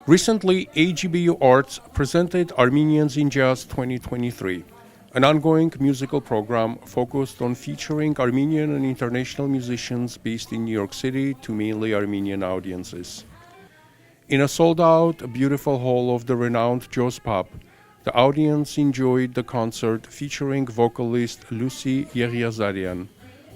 Recently, AGBU Arts presented Armenians in Jazz 2023, an ongoing musical program focused on featuring Armenian and international musicians based in New York City to mainly Armenian audiences. In a sold-out, beautiful hall of the renowned Joe's Pub, the audience enjoyed the concert featuring vocalist Lucy Yeghiazaryan,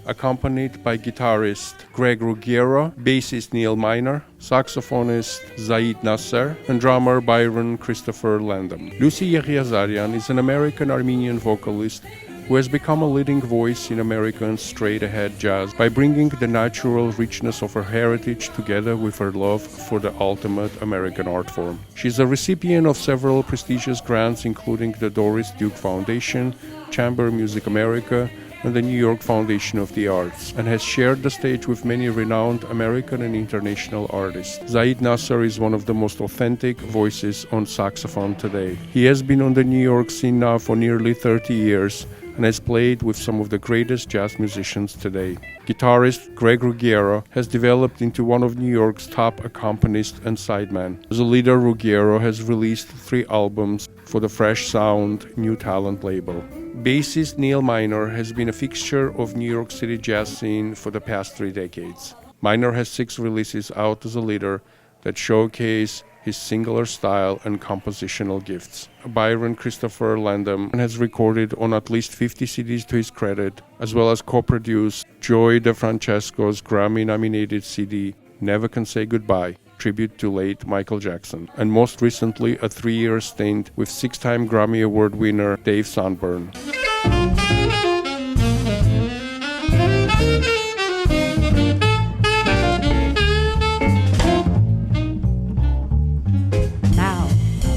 accompanied by guitarist Greg Ruggiero, bassist Neal Miner, saxophonist Zaid Nasser, and drummer Byron Christopher Landham. Lucy Yeghiazaryan is an American Armenian vocalist who has become a leading voice in American straight-ahead jazz by bringing the natural richness of her heritage together with her love for the ultimate American art form. She is a recipient of several prestigious grants, including the Doris Duke Foundation, Chamber Music America, and the New York Foundation of the Arts, and has shared the stage with many renowned American and international artists. Zaid Nasser is one of the most authentic voices on saxophone today. He has been on the New York scene now for nearly 30 years and has played with some of the greatest jazz musicians today. Guitarist Greg Ruggiero has developed into one of New York's top accompanists and sidemen. As a leader, Ruggiero has released 3 albums for the Fresh Sound New Talent label. Bassist Neal Miner has been a fixture of New York City jazz scene for the past 3 decades. Miner has 6 releases out as a leader that showcase his singular style and compositional gifts. Byron Christopher Landham has recorded on at least 50 CDs to his credit, as well as co-produced Joy DeFrancesco's Grammy-nominated CD, Never Can Say Goodbye, tribute to late Michael Jackson, and most recently a 3-year stint with 6-time Grammy Award winner Dave Sanborn.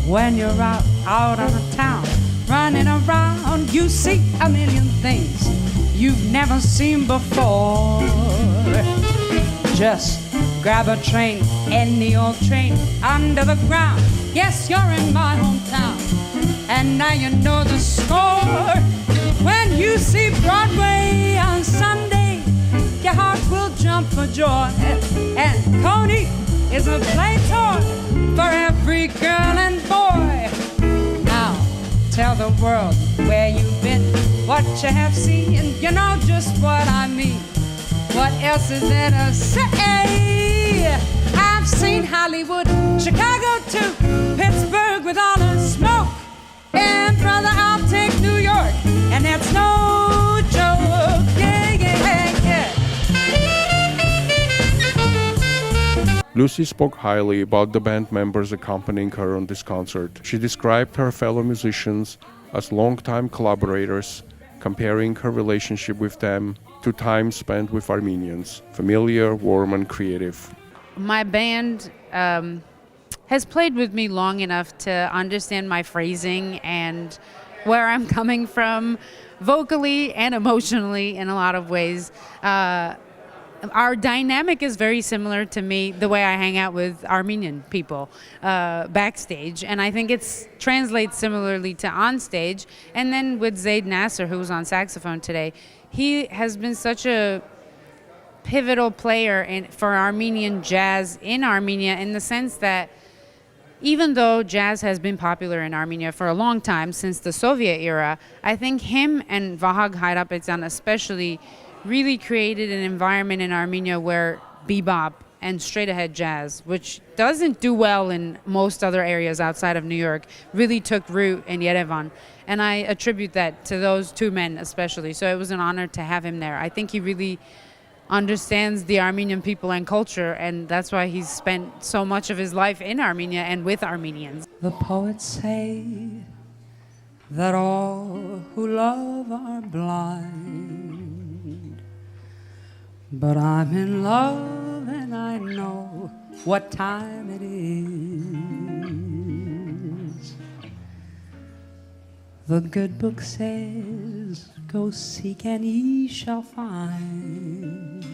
When you're out on town, running around, you see a million things you've never seen before. Just grab a train, any old train, under the ground. Yes, you're in my hometown, and now you know the score. When you see Broadway on Sunday, your heart will jump for joy. And Coney is a play toy for every girl and boy. Now, tell the world where you've been, what you have seen, and you know just what I mean. What else is there to say? I've seen Hollywood, Chicago too, Pittsburgh with all the smoke, and brother, I'll take New York, and that's no joke. Yeah, yeah, yeah. Lucy spoke highly about the band members accompanying her on this concert. She described her fellow musicians as longtime collaborators, comparing her relationship with them to time spent with Armenians, familiar, warm, and creative. My band has played with me long enough to understand my phrasing and where I'm coming from, vocally and emotionally in a lot of ways. Our dynamic is very similar to me, the way I hang out with Armenian people backstage, and I think it translates similarly to on stage. And then with Zaid Nasser, who was on saxophone today, he has been such a pivotal player for Armenian jazz in Armenia, in the sense that even though jazz has been popular in Armenia for a long time, since the Soviet era, I think him and Vahag Haydarpetyan especially really created an environment in Armenia where bebop and straight-ahead jazz, which doesn't do well in most other areas outside of New York, really took root in Yerevan. And I attribute that to those 2 men especially. So it was an honor to have him there. I think he really understands the Armenian people and culture, and that's why he's spent so much of his life in Armenia and with Armenians. The poets say that all who love are blind, but I'm in love and I know what time it is. The good book says, go seek and ye shall find.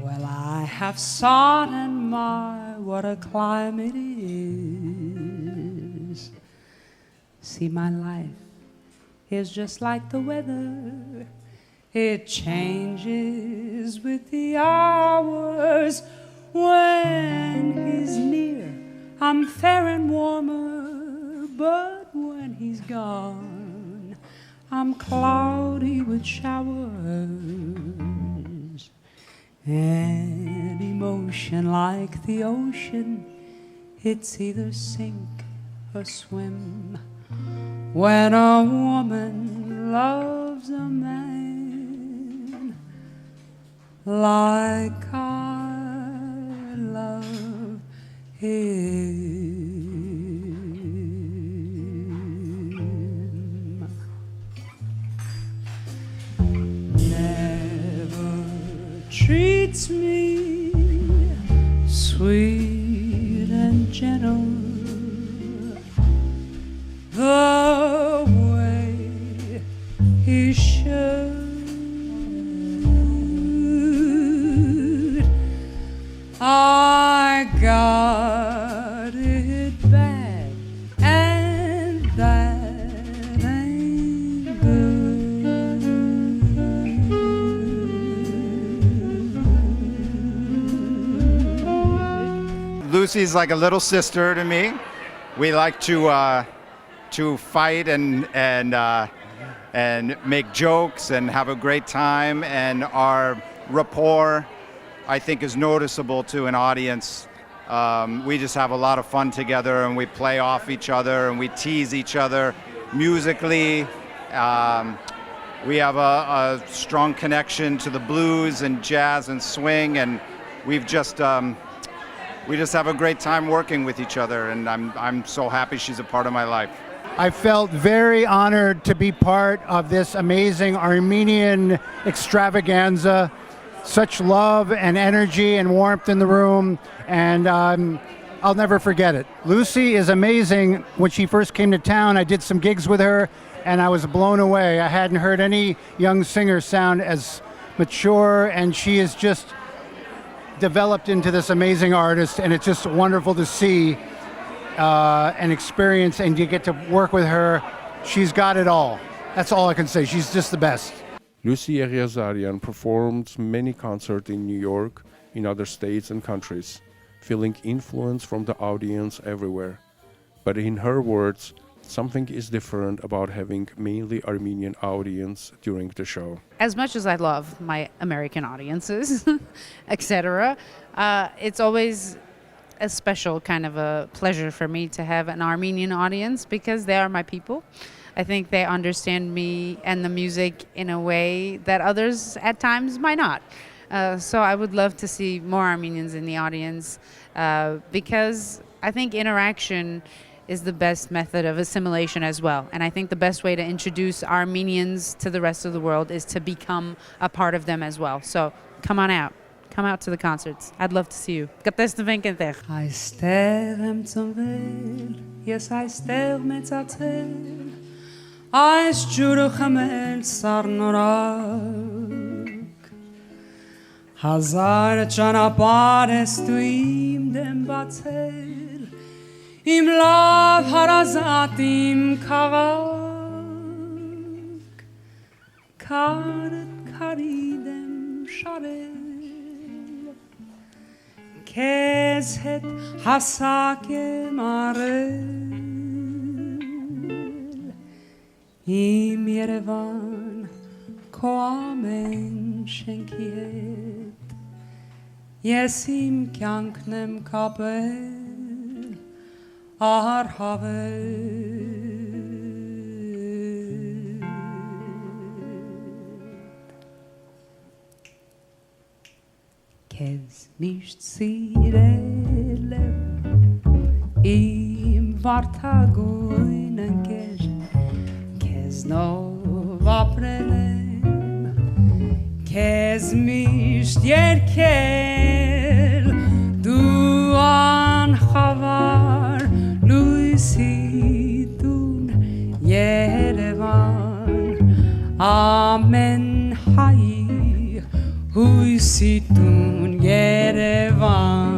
Well, I have sought and my, what a climb it is. See, my life is just like the weather. It changes with the hours. When he's near, I'm fair and warmer, but when he's gone, I'm cloudy with showers. And emotion like the ocean, it's either sink or swim. When a woman loves a man like I love him, never treats me sweet and gentle the way he should. I got it bad, and that ain't good. Lucy's like a little sister to me. We like to fight and make jokes and have a great time, and our rapport, I think, is noticeable to an audience. We just have a lot of fun together, and we play off each other, and we tease each other musically. We have a strong connection to the blues and jazz and swing, and we just have a great time working with each other, and I'm so happy she's a part of my life. I felt very honored to be part of this amazing Armenian extravaganza. Such love and energy and warmth in the room, and I'll never forget it. Lucy is amazing. When she first came to town, I did some gigs with her, and I was blown away. I hadn't heard any young singer sound as mature, and she is just developed into this amazing artist, and it's just wonderful to see and experience, and you get to work with her. She's got it all. That's all I can say. She's just the best. Lucy Yeghiazaryan performed many concerts in New York, in other states and countries, feeling influence from the audience everywhere. But in her words, something is different about having mainly Armenian audience during the show. As much as I love my American audiences, etc., it's always a special kind of a pleasure for me to have an Armenian audience because they are my people. I think they understand me and the music in a way that others at times might not. So I would love to see more Armenians in the audience because I think interaction is the best method of assimilation as well. And I think the best way to introduce Armenians to the rest of the world is to become a part of them as well. So come on out. Come out to the concerts. I'd love to see you. Այստեղ եմ ծնվել, ես այստեղ մեծացել, այս ջուրը խմել սառնորակ, հազար ճանապարհ ես դու իմ դեմ բացել, իմ լավ հարազատ իմ քաղաք, քարդ քարի դեմ շարել, քեզ հետ հասակ եմ առել, իմ Երևան քո ամեն շենքի հետ, ես իմ կյանքն եմ կապել առհավել. Քեզ միշտ սիրել եմ, իմ վարդագույն ընկեր, քեզնով ապրել եմ, քեզ միշտ երգել, դու անխավար լույսի տուն Երևան, ամեն հայի հույսի տուն Երևան,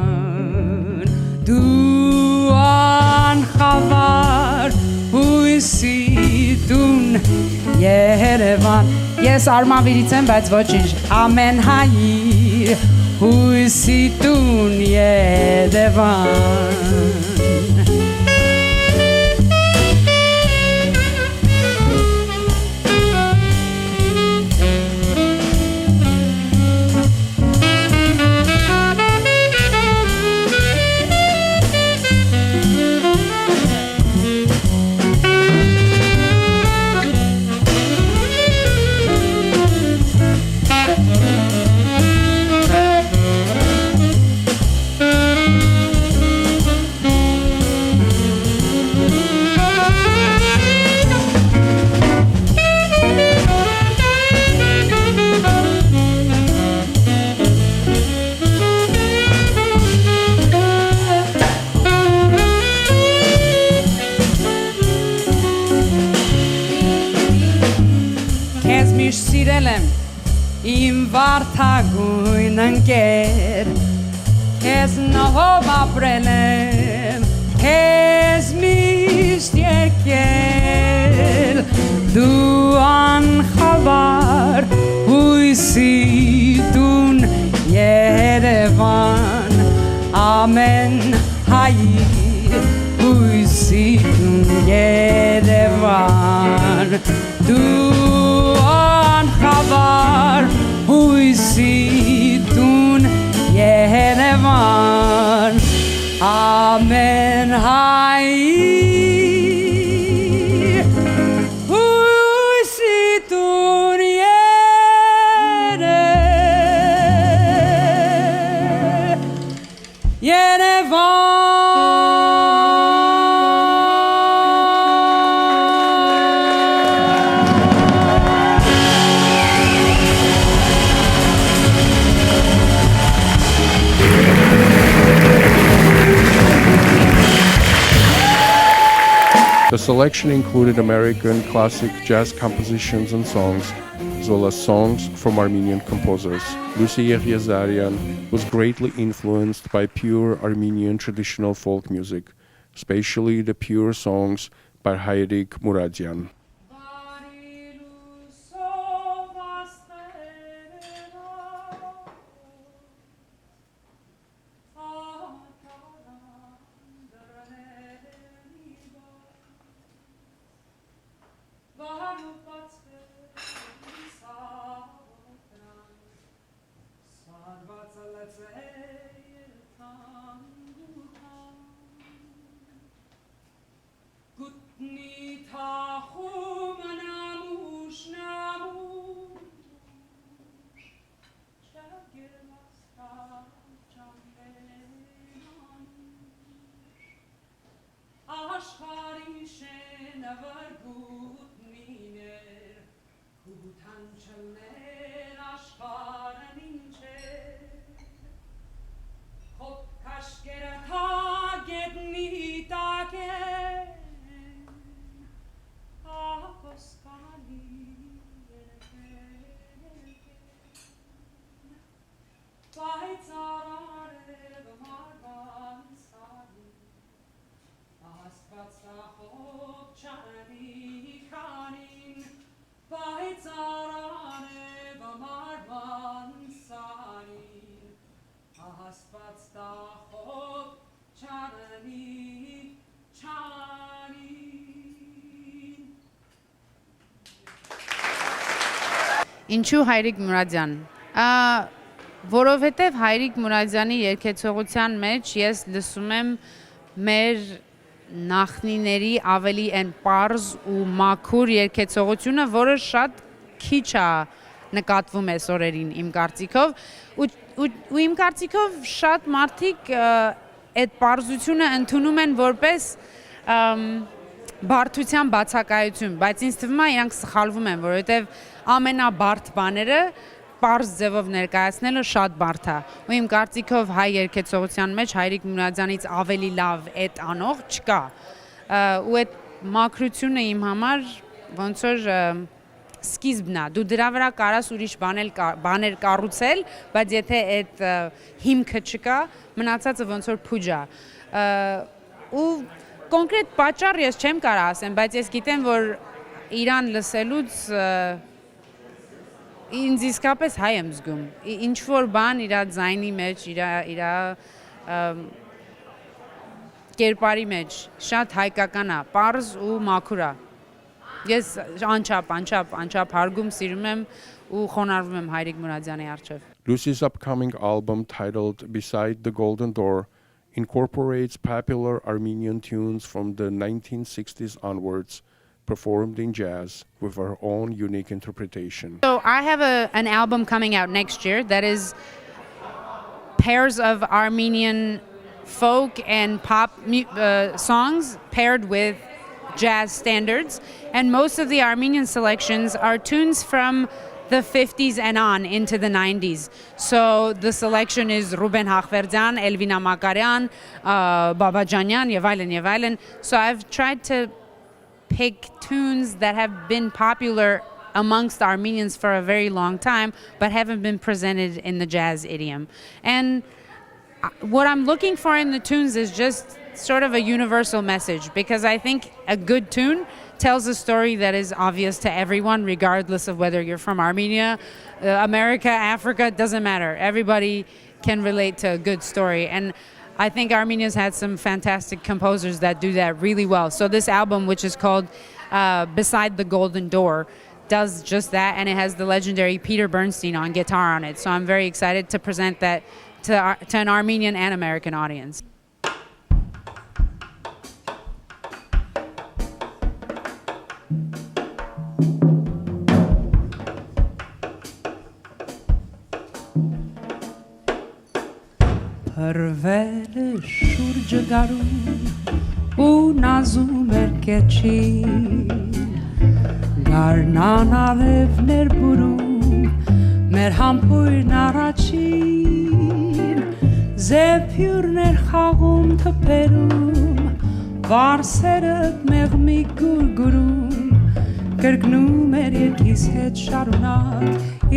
դու անխավար հույսի տուն Երևան, ես արմավիրից եմ, բայց ոչինչ, ամեն հայի հույսի տուն Երևան. Մարդագույն ընկեր Քեզ նով ապրել եմ Քեզ միշտ եկել Դու անխավար հույսի տուն Երևան Ամեն հայի հույսի տուն Երևան Դու անխավար հույսի տուն Երևան Ամեն հայի հույսի տուն Երևան The selection included American classic jazz compositions and songs, as well as songs from Armenian composers. Lucy Yeghiazaryan was greatly influenced by pure Armenian traditional folk music, especially the pure songs by Hayrik Muradyan. Ինչու Հայրիկ Մուրադյան։ Որովհետև Հայրիկ Մուրադյանի երգեցողության մեջ ես լսում եմ մեր նախնիների ավելի են պարզ ու մաքուր երգեցողությունը, որը շատ քիչ է նկատվում այս օրերին իմ կարծիքով ու իմ կարծիքով շատ մարդիկ այդ պարզությունը ընդունում են որպես բարդության բացակայություն, բայց ինձ թվում է իրանք սխալվում են, որովհետև ամենաբարդ բաները պարզ ձևով ներկայացնելը շատ բարդ է։ Ու իմ կարծիքով հայ երգեցողության մեջ Հայրիկ Մուրադյանից ավելի լավ այդ անող չկա։ Ու այդ մաքրությունը իմ համար ոնց որ սկիզբն է։ Դու դրա վրա կարաս ուրիշ բաներ կառուցել, բայց եթե այդ հիմքը չկա, մնացածը ոնց որ փուջ է։ Ու կոնկրետ պատճառ ես չեմ կարող ասեմ, բայց ես գիտեմ, որ իրան լսելուց ինձ իսկապես հայ եմ զգում։ Ինչ որ բան իր ձայնի մեջ, իր կերպարի մեջ շատ հայկական է, պարզ ու մաքուր է։ Ես անչափ հարգում, սիրում եմ ու խոնարհվում եմ Հայրիկ Մուրադյանի առջև։ Lucy's upcoming album, titled Beside the Golden Door, incorporates popular Armenian tunes from the 1960s onwards, performed in jazz with her own unique interpretation. So I have an album coming out next year that is pairs of Armenian folk and pop songs paired with jazz standards, and most of the Armenian selections are tunes from the 50s and on into the 90s. So the selection is Ruben Hakhverdian, Elvina Makaryan, Babajanyan, եւ այլն։ So I've tried to pick tunes that have been popular amongst Armenians for a very long time, but haven't been presented in the jazz idiom. And what I'm looking for in the tunes is just sort of a universal message, because I think a good tune tells a story that is obvious to everyone, regardless of whether you're from Armenia, America, Africa, it doesn't matter. Everybody can relate to a good story. And I think Armenia's had some fantastic composers that do that really well. So this album, which is called Beside the Golden Door, does just that, and it has the legendary Peter Bernstein on guitar on it. So I'm very excited to present that to an Armenian and American audience. Pervele շուրջը գարում ու նազում էր կեչին Գարնան արևներ բուրում մեր համբույրն առաջին Զեփյուրներ խաղում թփերում վարսերը մեղմի գուրգուրում Կրկնում էր երկիս հետ շարունակ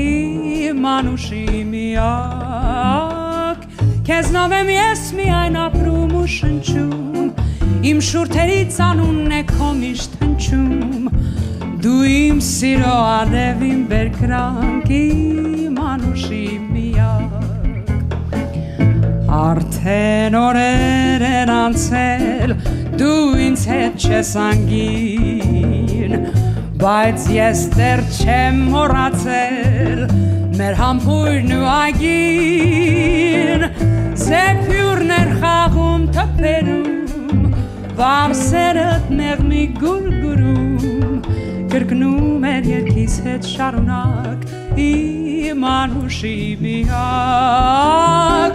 իմ անուշի միակ Քեզնով եմ ես միայն ապրում ու շնչում Իմ շուրթերից անունն է քո միշտ հնչում Դու իմ սիրո արև իմ բերկրանք իմ անուշի միակ Արդեն օրեր են անցել դու ինձ հետ չես անգին Բայց ես դեռ չեմ մոռացել մեր համբույրն ու այգին Զեփյուրներ խաղում թփերում վարսերդ մեղմի գուրգուրում կրկնում էր երկիս հետ շարունակ իմ անուշի միակ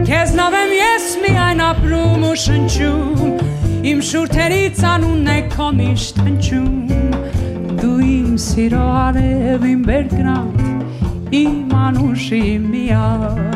Քեզնով եմ ես միայն ապրում ու շնչում Իմ շուրթերից անունն է քո միշտ հնչում Դու իմ սիրո արև իմ բերկրանք իմ անուշի միակ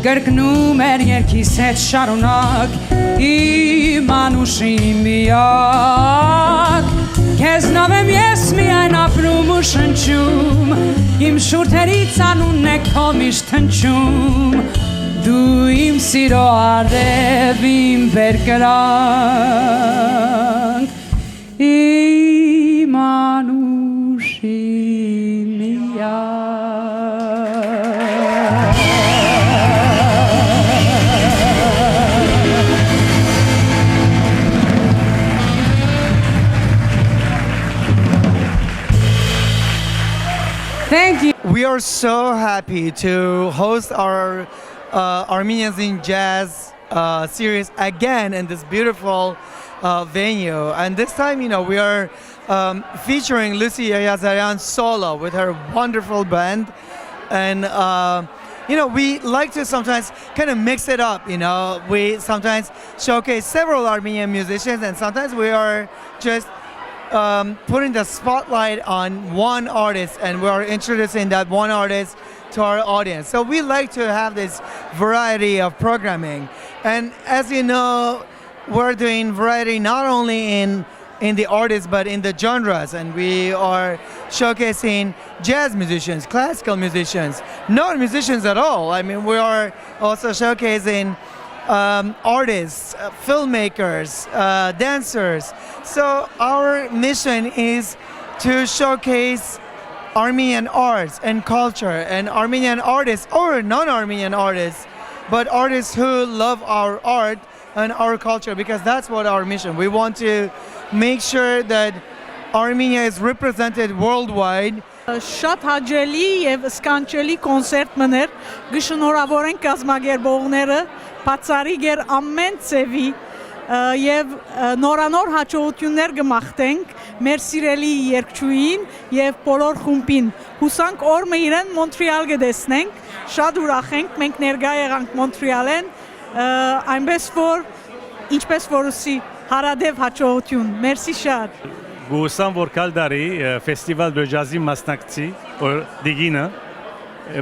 Կրկնում էր երկիս հետ շարունակ իմ անուշի միակ Քեզնով եմ ես միայն ապրում ու շնչում Իմ շուրթերից անունն է քո միշտ հնչում Դու իմ սիրո արև իմ բերկրանք իմ անուշի միակ Thank you. We are so happy to host our Armenians in Jazz series again in this beautiful venue. And this time, we are featuring Lucy Yeghiazaryan solo with her wonderful band. And, we like to sometimes kind of mix it up, We sometimes showcase several Armenian musicians, and sometimes we are just putting the spotlight on one artist, and we are introducing that one artist to our audience. So we like to have this variety of programming. And as you know, we're doing variety not only in the artists but in the genres, and we are showcasing jazz musicians, classical musicians, not musicians at all. I mean, we are also showcasing artists, filmmakers, dancers. So our mission is to showcase Armenian arts and culture, and Armenian artists or non-Armenian artists, but artists who love our art and our culture, because that's what our mission. We want to make sure that Armenia is represented worldwide. Շատ հաճելի եւ սկանչելի կոնցերտ մներ, գշնորհավորենք կազմակերպողները, բացառիկ էր ամեն ծևի եւ նորանոր հաջողություններ կմաղթենք մեր սիրելի երգչուհին եւ բոլոր խումբին։ Հուսանք օրը իրեն Մոնտրեալ կտեսնենք, շատ ուրախ ենք, մենք ներկա եղանք Մոնտրեալեն, այնպես որ ինչպես որսի հարադեվ հաջողություն։ Մերսի շատ։ Գուսան որ կալդարի ֆեստիվալ դե ջազի մասնակցի դիգինը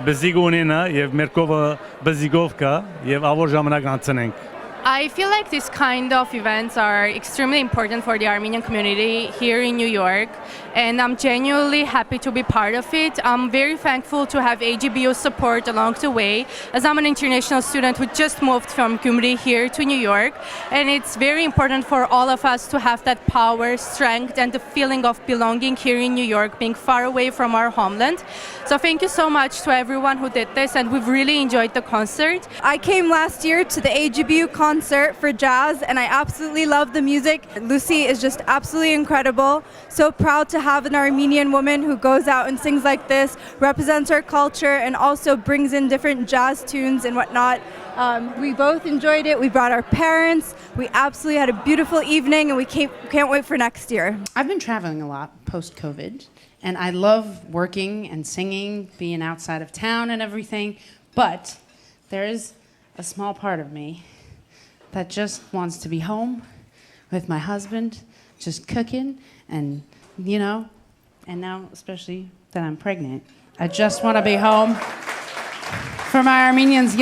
բզիգ ունենա եւ մերկովը բզիգով կա եւավոր ժամանակ անցնենք. I feel like these kind of events are extremely important for the Armenian community here in New York, and I'm genuinely happy to be part of it. I'm very thankful to have AGBU support along the way, as I'm an international student who just moved from Gyumri here to New York, and it's very important for all of us to have that power, strength, and the feeling of belonging here in New York, being far away from our homeland. So thank you so much to everyone who did this, and we've really enjoyed the concert. I came last year to the AGBU concert for jazz, and I absolutely love the music. Lucy is just absolutely incredible. So proud to have an Armenian woman who goes out and sings like this, represents our culture, and also brings in different jazz tunes and whatnot. We both enjoyed it. We brought our parents. We absolutely had a beautiful evening, and we can't wait for next year. I've been traveling a lot post-COVID, and I love working and singing, being outside of town and everything, but there is a small part of me that just wants to be home with my husband, just cooking, and and now especially that I'm pregnant, I just want to be home. For my Armenians,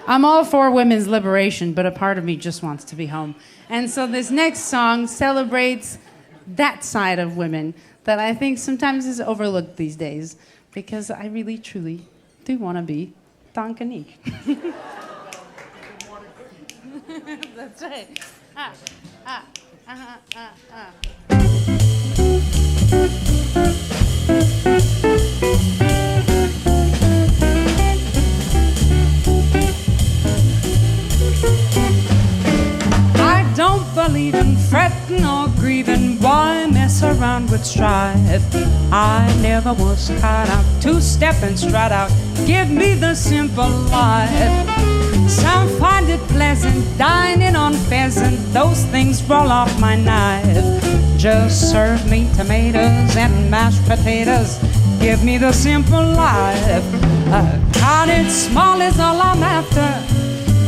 I'm all for women's liberation, but a part of me just wants to be home. And so this next song celebrates that side of women that I think sometimes is overlooked these days, because I really, truly do want to be Tankanik. That's right. I don't believe in fretting or grieving. Why mess around with strife? I never was cut out to step and strut out. Give me the simple life. Some find it pleasant, dining on pheasant. Those things roll off my knife. Just serve me tomatoes and mashed potatoes. Give me the simple life. A cottage small is all I'm after,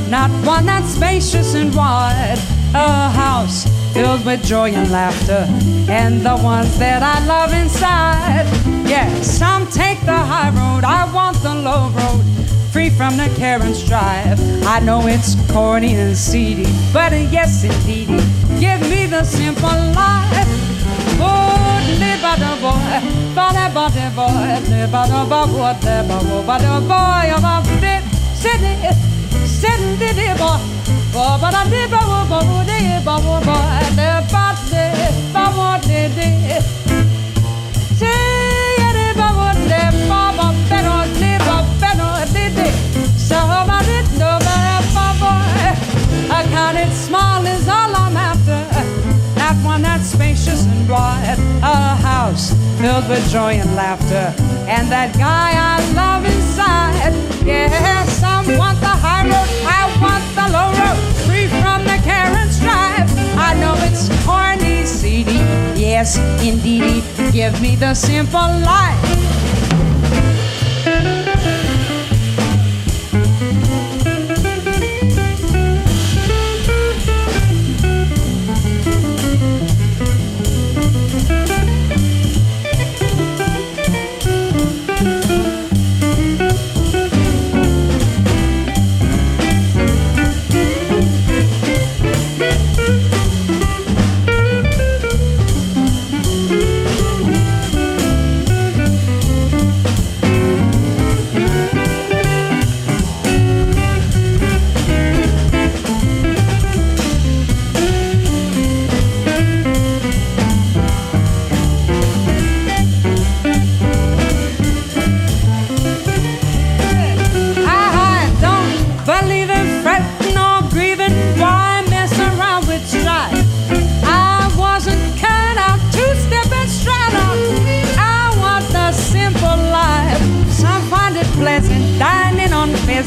not one that's spacious and wide. A house filled with joy and laughter, and the ones that I love inside. Yeah, some take the high road, I want the low road, free from the care and strife. I know it's corny and seedy, but yes indeed, give me the simple life. Oh, live by the boy, by the boy, live by the boy, by the boy, about it, sitting the boy. But I did a cottage small is all I'm after, not one that's spacious and wide. A house filled with joy and laughter, and that guy I love inside. Yeah, some want the high road, I want the low road, free from the care and strife. I know it's corny, seedy, yes, indeedy. Give me the simple life.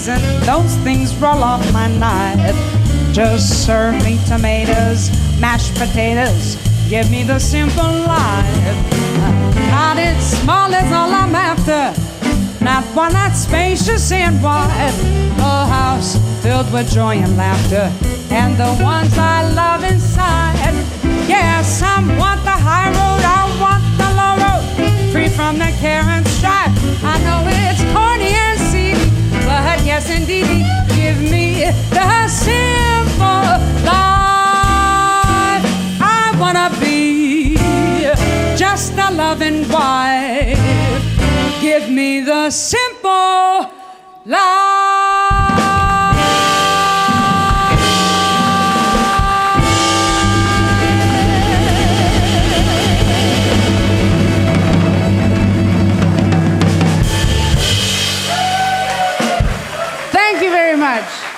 season, those things roll off my knife. Just serve me tomatoes, mashed potatoes, give me the simple life. Cottage small is all I'm after, not one that's spacious and wide. A house filled with joy and laughter, and the ones I love inside. Yes, I want the high road, I want the low road, free from the care and strife. I know it's corny and seedy, but yes indeed, give me the simple life. I wanna be just a loving wife. Give me the simple life.